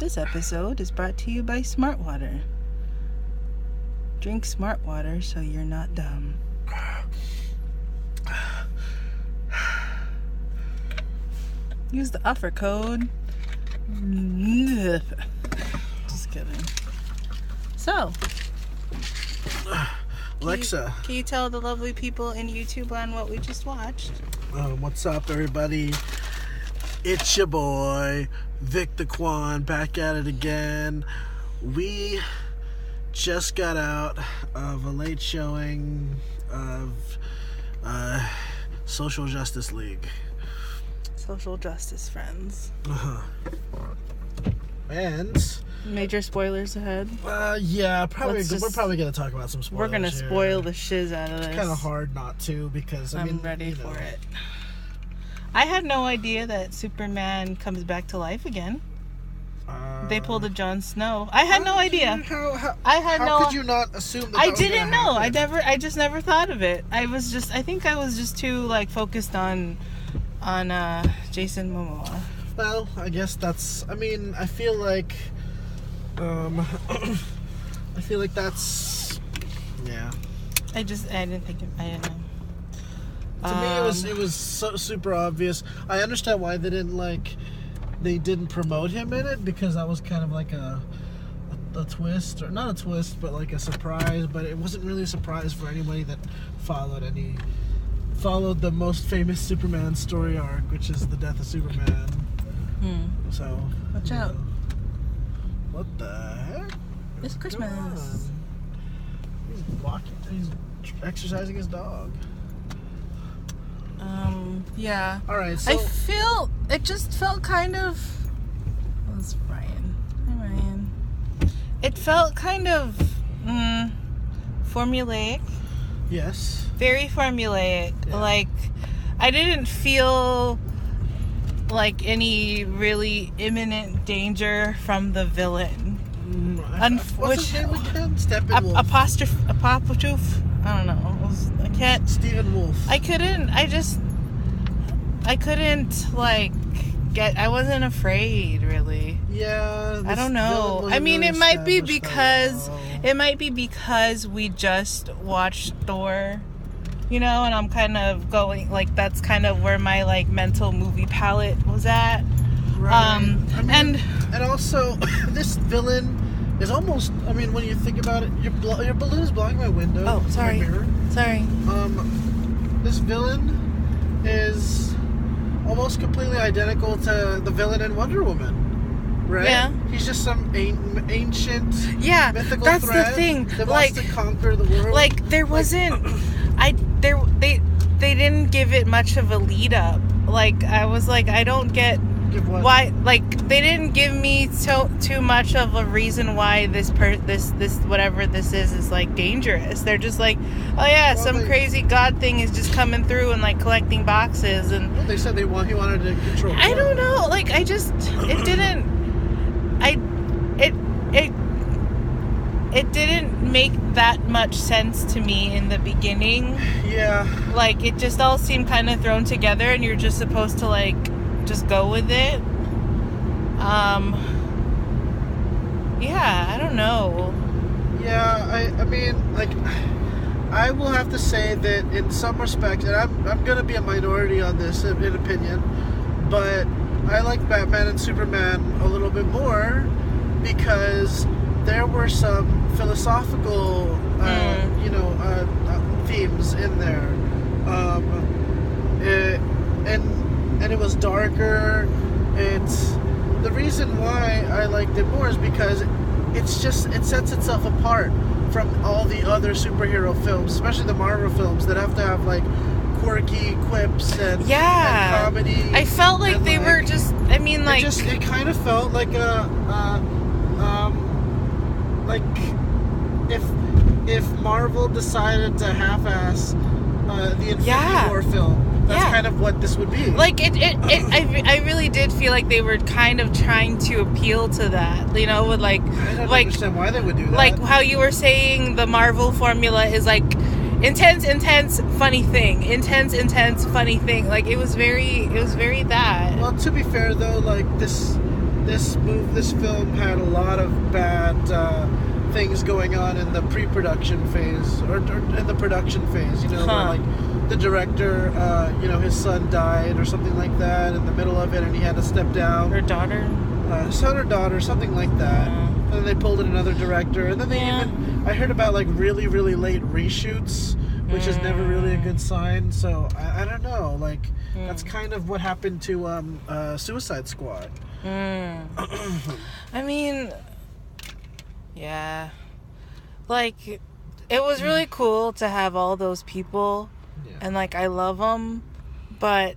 This episode is brought to you by Smart Water. Drink Smart Water so you're not dumb. Use the offer code. Just kidding. So, Alexa. Can you tell the lovely people in YouTube land what we just watched? What's up, everybody? It's your boy, Victor Kwan, back at it again. We just got out of a late showing of Social Justice League. Social justice, friends. And major spoilers ahead. Yeah, probably. We're probably gonna talk about some spoilers. We're gonna spoil the shiz out of this. It's kind of hard not to because I'm ready for it. I had no idea that Superman comes back to life again. They pulled a Jon Snow. I had no idea. How could you not assume that? I didn't know. I just never thought of it. I think I was just too focused on Jason Momoa. Well, I guess that's. I mean, I feel like that's. Yeah. I didn't think. I didn't know. To me, it was so super obvious. I understand why they didn't promote him in it, because that was kind of like a twist, or not a twist, but like a surprise. But it wasn't really a surprise for anybody that followed the most famous Superman story arc, which is the death of Superman. So watch out! What the heck? It's Christmas. He's walking. He's exercising his dog. Yeah. All right. So it just felt kind of. Oh, it's Ryan. Hi, Ryan. It felt kind of formulaic. Yes. Very formulaic. Yeah. Like, I didn't feel like any really imminent danger from the villain. What's his name again? Steppenwolf. Apostrophe. I don't know. I can't. Stephen Wolf. I couldn't get. I wasn't afraid, really. Yeah. I don't know. I mean, it might be because we just watched Thor, and I'm kind of going that's kind of where my mental movie palette was at. Right. And also this villain is almost. I mean, when you think about it, your balloon is blocking my window. Oh, sorry. My mirror. Sorry. This villain is almost completely identical to the villain in Wonder Woman, right? Yeah. He's just some ancient, mythical that's threat the thing. that wants to conquer the world. There wasn't. They didn't give it much of a lead up. I was I don't get. Why they didn't give me too much of a reason why this whatever this is dangerous. They're just some crazy god thing is just coming through and collecting boxes, and well, they said he wanted to control. I don't know, it didn't make that much sense to me in the beginning. Yeah. It just all seemed kind of thrown together, and you're just supposed to just go with it. Yeah, I don't know. Yeah, I mean, I will have to say that in some respects, and I'm gonna be a minority on this in opinion, but I like Batman and Superman a little bit more because there were some philosophical, themes in there, and it was darker. It's the reason why I liked it more is because it sets itself apart from all the other superhero films, especially the Marvel films that have to have quirky quips and comedy. I felt they were just. I mean, it kind of felt like if Marvel decided to half-ass the Infinity War film. That's kind of what this would be. I really did feel like they were kind of trying to appeal to that, with I don't understand why they would do that. How you were saying the Marvel formula is intense, funny thing. Intense, funny thing. Like, it was very that. Well, to be fair though, like this film had a lot of bad things going on in the pre-production phase or in the production phase. You know, where, like the director, his son died or something like that in the middle of it, and he had to step down. Her daughter. Son or daughter, something like that. And then they pulled in another director, and then I heard about like really late reshoots, which is never really a good sign. So I don't know, like that's kind of what happened to Suicide Squad. I mean, yeah, like it was really cool to have all those people, and like I love them, but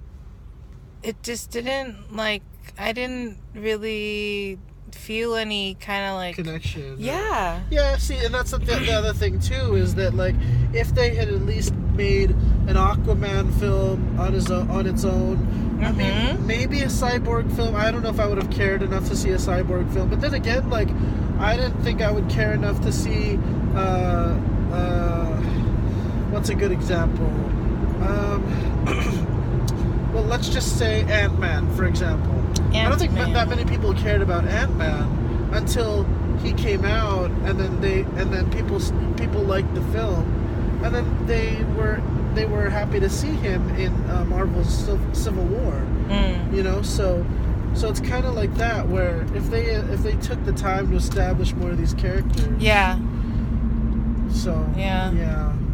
it just didn't, like, I didn't really feel any kind of like connection. Yeah. See, and that's the other thing too, is that like if they had at least made an Aquaman film on its own, I mean, maybe a Cyborg film. I don't know if I would have cared enough to see a Cyborg film, but then again, like I didn't think I would care enough to see what's a good example? Well, let's just say Ant-Man, for example. I don't think that many people cared about Ant-Man until he came out, and then people liked the film, and then they were happy to see him in Marvel's Civil War. You know, so it's kind of like that, where if they took the time to establish more of these characters.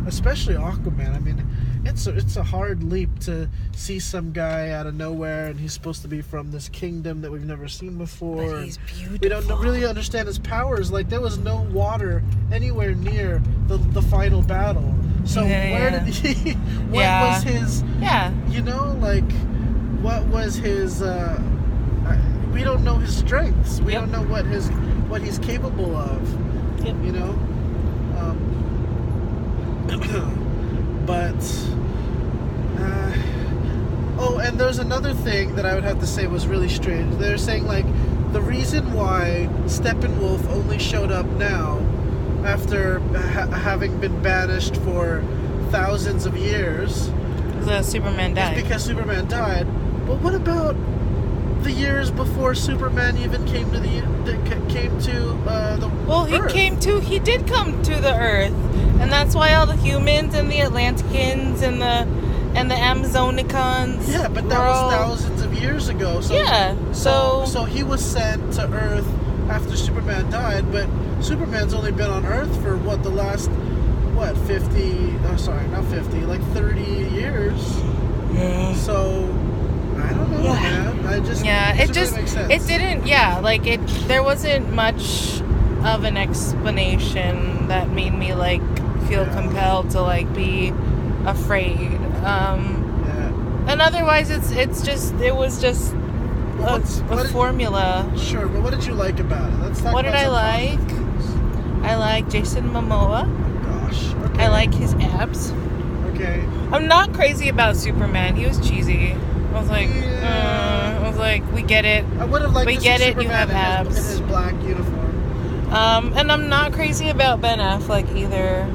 Especially Aquaman. I mean, it's a hard leap to see some guy out of nowhere, and he's supposed to be from this kingdom that we've never seen before. But he's beautiful. We don't really understand his powers. Like, there was no water anywhere near the final battle. So where did he? What was his? You know, like, what was his? We don't know his strengths. We don't know what he's capable of. You know. But and there's another thing that I would have to say was really strange. They're saying, like, the reason why Steppenwolf only showed up now after having been banished for thousands of years Superman died. is because Superman died. But what about the years before Superman even came to the Earth? He did come to the Earth, and that's why all the humans and the Atlanteans and the Amazonicans. Yeah, but that was thousands of years ago. So he was sent to Earth after Superman died, but Superman's only been on Earth for the last 50? Oh, sorry, not 50, like 30 years. Yeah. So I don't know, man. It just really makes sense. It didn't. Like there wasn't much of an explanation that made me like feel compelled to like be afraid. And otherwise, it was just a formula. Sure, but what did you like about it? Let's talk what about did I like? I like Jason Momoa. Oh gosh. Okay. I like his abs. Okay. I'm not crazy about Superman. He was cheesy. I was like, we get it. I would have liked we to get see it. Superman You have abs in his black uniform. And I'm not crazy about Ben Affleck either.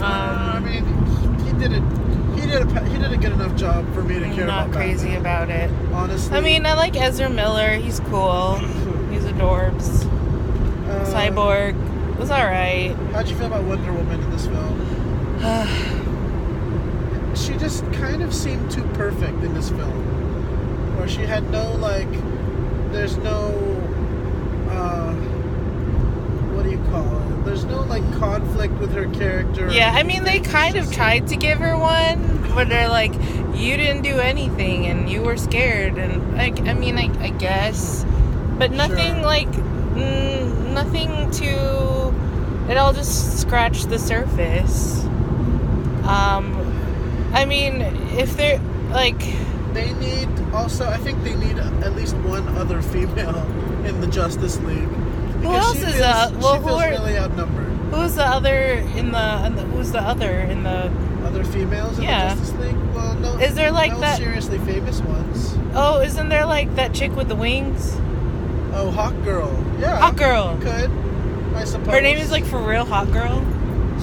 I mean, he did it. He did a good enough job for me to care about. I'm not crazy Batman, about it. Honestly. I mean, I like Ezra Miller. He's cool. He's adorbs. Cyborg was alright. How'd you feel about Wonder Woman in this film? She just kind of seemed too perfect in this film. Where she had no, like, there's no, what do you call it? There's no, like, conflict with her character. Yeah, I mean, they kind of tried to give her one, but they're like, you didn't do anything, and you were scared, and, like, I mean, I guess, but nothing, nothing to, it all just scratched the surface. I mean, if they're, like... They need, also, I think they need at least one other female in the Justice League. Who else is that? Well, she feels really outnumbered. Who's the other in the... Other females in the Justice League? Well, no. Is there, like, that... seriously famous ones. Oh, isn't there, like, that chick with the wings? Oh, Hawk Girl. Yeah. Hot Girl. Could, I suppose. Her name is, like, for real Hot Girl?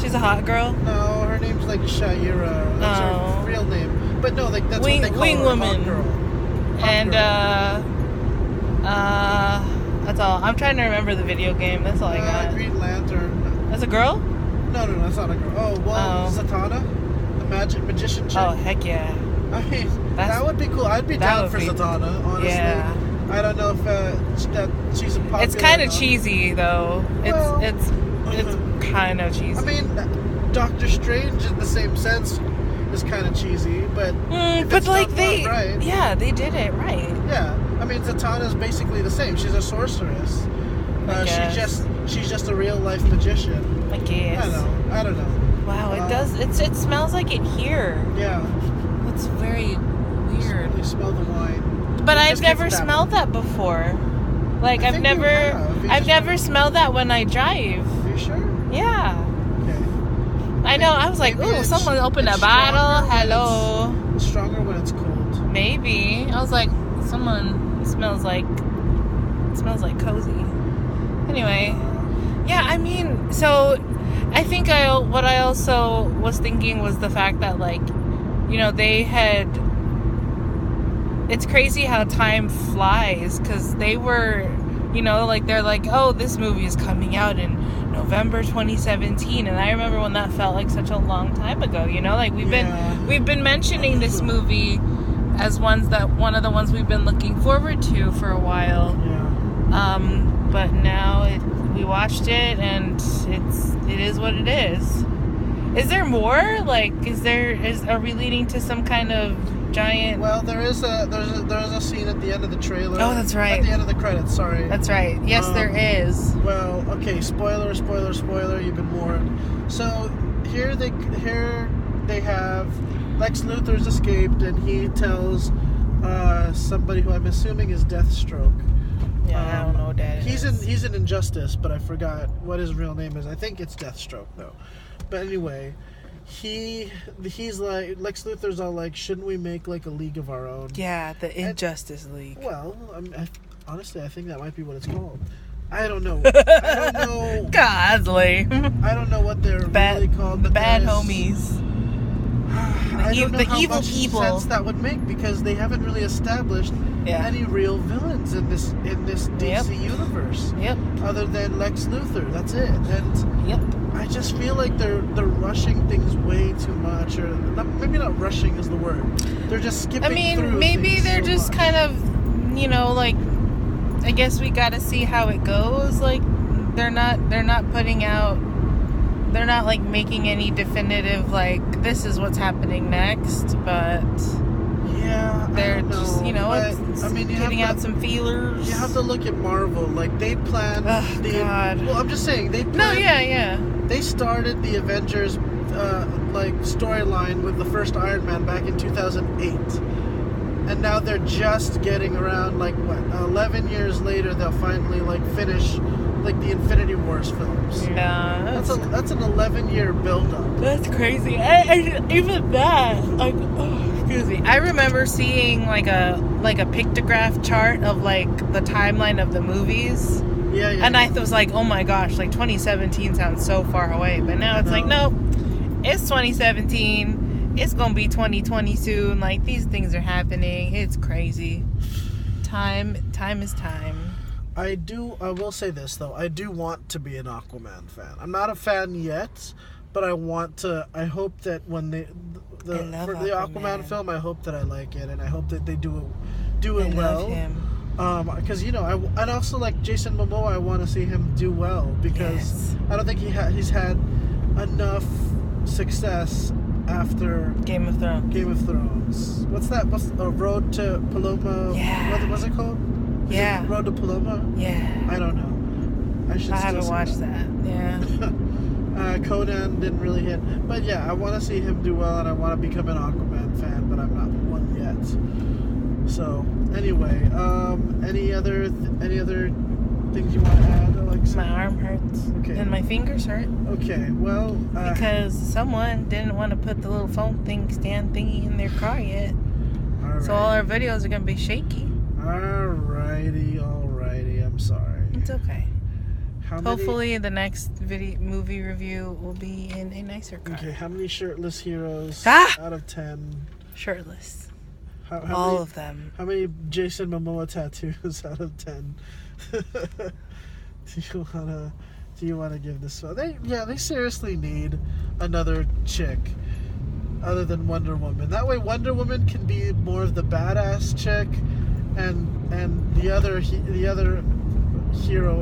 She's a hot girl? No, her name's like Shaira. That's her real name. But no, like that's Wing, what they call Wing her, Woman. Hawk Girl. Hawk And Girl. that's all. I'm trying to remember the video game. That's all I got. Green Lantern. That's a girl? No, that's not a girl. Oh, well, Zatanna, the magician chick. Oh, heck yeah. I mean, that would be cool. I'd be down for Zatanna, honestly. Yeah. I don't know if that she's a popular. It's kind of cheesy though. Well, it's kind of cheesy. I mean, Doctor Strange in the same sense is kind of cheesy, but but like they did it right. Yeah, I mean Zatanna's basically the same. She's a sorceress. She's just a real life magician. I guess. I don't know. Wow, it does. It smells like it here. Yeah. It's very weird. You smell the wine. But I've never smelled that before. Like I've never smelled that when I drive. Are you sure? Yeah. Okay. I know. I was like, ooh, someone opened a bottle. Hello. It's stronger when it's cold. Maybe. I was like, someone smells like cozy. Anyway, yeah. I mean, so I think what I also was thinking was the fact that like, you know, they had. It's crazy how time flies because they were, you know, like they're like, oh, this movie is coming out in November 2017, and I remember when that felt like such a long time ago. You know, like we've been mentioning this movie as one of the ones we've been looking forward to for a while. Yeah. But now we watched it, and it is what it is. Is there more? Like, are we leading to some kind of giant? Well, there's a scene at the end of the trailer. Oh, that's right. At the end of the credits, sorry. That's right. Yes, there is. Well, okay, spoiler, you've been warned. So here they have Lex Luthor's escaped, and he tells somebody who I'm assuming is Deathstroke. Yeah, I don't know what that is. He's in Injustice, but I forgot what his real name is. I think it's Deathstroke though. But anyway, he's like, Lex Luthor's all like, shouldn't we make like a league of our own? Yeah, the Injustice League. Well, honestly, I think that might be what it's called. I don't know. I don't know. Godly. I don't know what they're really called. The bad homies. The evil people. Sense that would make, because they haven't really established any real villains in this DC universe. Yep. Other than Lex Luthor, that's it. And I just feel like they're rushing things way too much, or maybe not rushing is the word. They're just skipping. I mean, maybe they're just kind of, you know, like, I guess we got to see how it goes. Like, they're not putting out. They're not like making any definitive like this is what's happening next, but they're just, you know, getting out some feelers. You have to look at Marvel. Like they planned. God. Well, I'm just saying they planned. No, yeah. They started the Avengers like storyline with the first Iron Man back in 2008, and now they're just getting around. Like what? 11 years later, they'll finally like finish. Like the Infinity Wars films. Yeah, that's an 11-year build-up. That's crazy. Even that, like, excuse me. I remember seeing like a pictograph chart of like the timeline of the movies. Yeah. And I was like, oh my gosh, like 2017 sounds so far away. But now it's like, no, it's 2017. It's gonna be 2020 soon. Like these things are happening. It's crazy. Time is time. I will say this though. I do want to be an Aquaman fan. I'm not a fan yet, but I hope that when the Aquaman film, I hope that I like it, and I hope that they do it well. Love him. Because you know, and also like Jason Momoa, I want to see him do well, because I don't think he's had enough success after Game of Thrones. What's that? What's Road to Paloma? Yeah. What was it called? Yeah. Road to Paloma? Yeah. I don't know. I haven't watched that. Yeah. Conan didn't really hit. But yeah, I want to see him do well, and I want to become an Aquaman fan, but I'm not one yet. So, anyway, any other things you want to add, Alexa? My arm hurts. Okay. And my fingers hurt. Okay, well... because someone didn't want to put the little phone stand thingy in their car yet. All right. So all our videos are going to be shaky. Alrighty. I'm sorry. It's okay. Hopefully the next movie review will be in a nicer car. Okay, how many shirtless heroes out of 10? Shirtless. How all many, of them. How many Jason Momoa tattoos out of 10? Do you wanna give this one? They seriously need another chick other than Wonder Woman. That way Wonder Woman can be more of the badass chick, and the other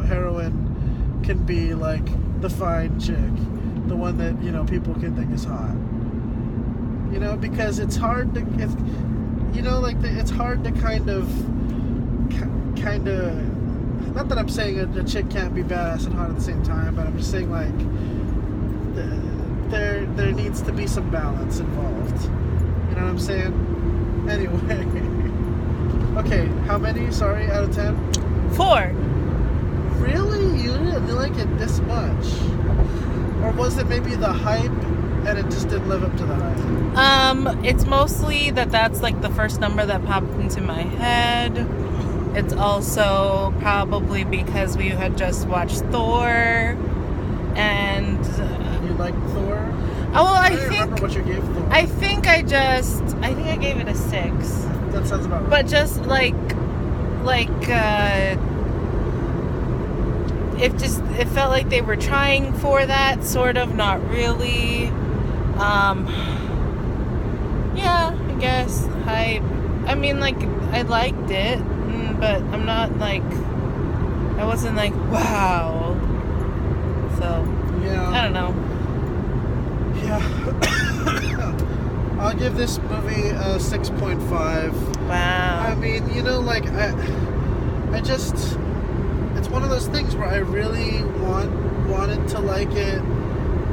heroine can be like the fine chick, the one that people can think is hot. Because it's hard to it's hard to kind of not that I'm saying a chick can't be badass and hot at the same time, but I'm just saying like there needs to be some balance involved. You know what I'm saying? Anyway. Okay, how many? Sorry, out of 10? 4. Really? You didn't like it this much? Or was it maybe the hype and it just didn't live up to the hype? It's mostly that's like the first number that popped into my head. It's also probably because we had just watched Thor, and you liked Thor? Oh well, I don't remember what you gave Thor. I think I gave it a 6. That sounds about right. But just it felt like they were trying for that, sort of, not really. Yeah, I guess hype. I mean, like, I liked it, but I'm not I wasn't like, wow. So, yeah, I don't know. Yeah. I'll give this movie a 6.5. Wow. I mean, I just, it's one of those things where I really wanted to like it.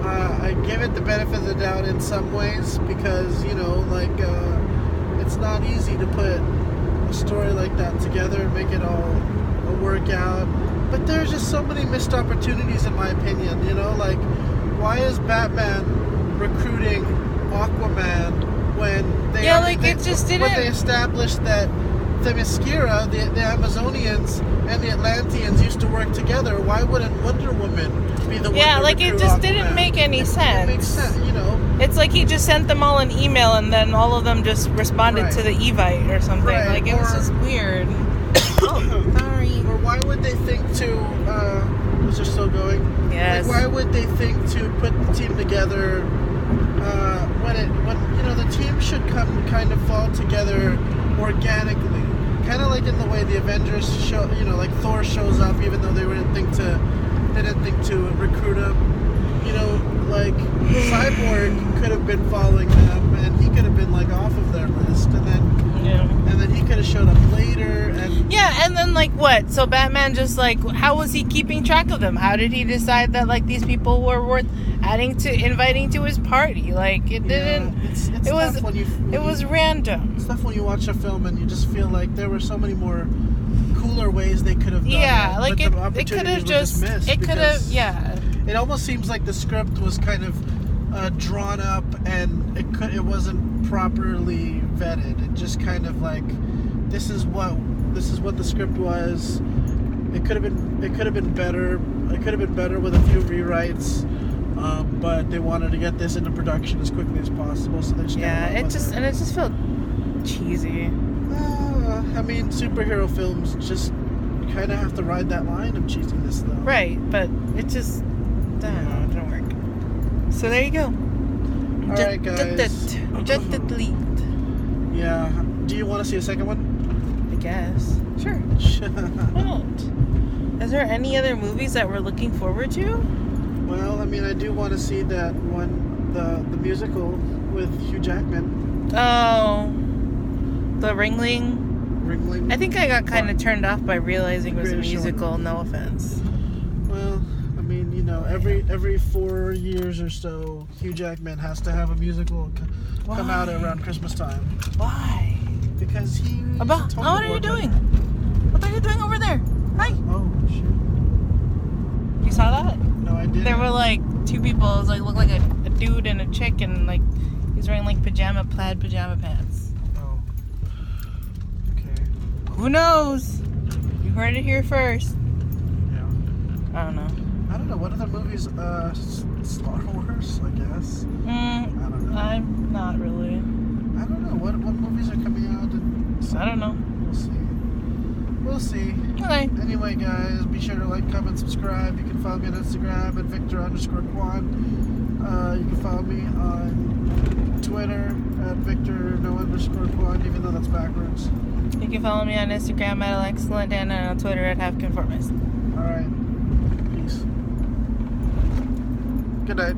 I give it the benefit of the doubt in some ways because, it's not easy to put a story like that together and make it all work out. But there's just so many missed opportunities in my opinion, why is Batman recruiting Aquaman when they established that the Themyscira, the Amazonians and the Atlanteans used to work together? Why wouldn't Wonder Woman be the one to recruit it just Aquaman? didn't make any sense. It makes sense, It's like he just sent them all an email and then all of them just responded to the Evite or something. Right. It was just weird. Oh, sorry. Or why would they think to, was there still going? Yes. Why would they think to put the team together when the team should kind of fall together organically, kind of like in the way the Avengers show, like Thor shows up even though they didn't think to recruit him. Cyborg could have been following them and he could have been off of their list, and then he could have showed up later and then what? So Batman just how was he keeping track of them? How did he decide that these people were worth inviting to his party? It didn't. It was random. It's tough when you watch a film and you just feel like there were so many more cooler ways they could have done it. It could have just missed. It could have. Yeah. It almost seems like the script was kind of drawn up and it wasn't properly vetted. It just kind of this is what the script was. It could have been better. It could have been better with a few rewrites. But they wanted to get this into production as quickly as possible, so they just it just felt cheesy. I mean, superhero films just kind of have to ride that line of cheesiness, though. Right, but it just it didn't work. So there you go. All right, guys. Just delete. Yeah. Do you want to see a second one? I guess. Sure. Why not? Is there any other movies that we're looking forward to? Well, I mean, I do want to see that one, the musical with Hugh Jackman. Oh, the Ringling. Ringling. I think I got kind of turned off by realizing it was a musical. No offense. Well, I mean, every 4 years or so, Hugh Jackman has to have a musical come out around Christmas time. Why? Because he. What are you doing? What are you doing over there? Hi. Oh shit. You saw that? No, I didn't. There were 2 people. It was looked like a dude and a chick, and he's wearing plaid pajama pants. Oh. Okay. Who knows? You heard it here first. Yeah. I don't know. I don't know. What other movies? Star Wars, I guess. I don't know. I'm not really. I don't know. What movies are coming out? I don't know. We'll see. Okay. Anyway, guys, be sure to like, comment, subscribe. You can follow me on Instagram at Victor_Quan. You can follow me on Twitter at Victor_Quan, even though that's backwards. You can follow me on Instagram at AlexCelentDan and on Twitter at HalfConformist. All right. Peace. Good night.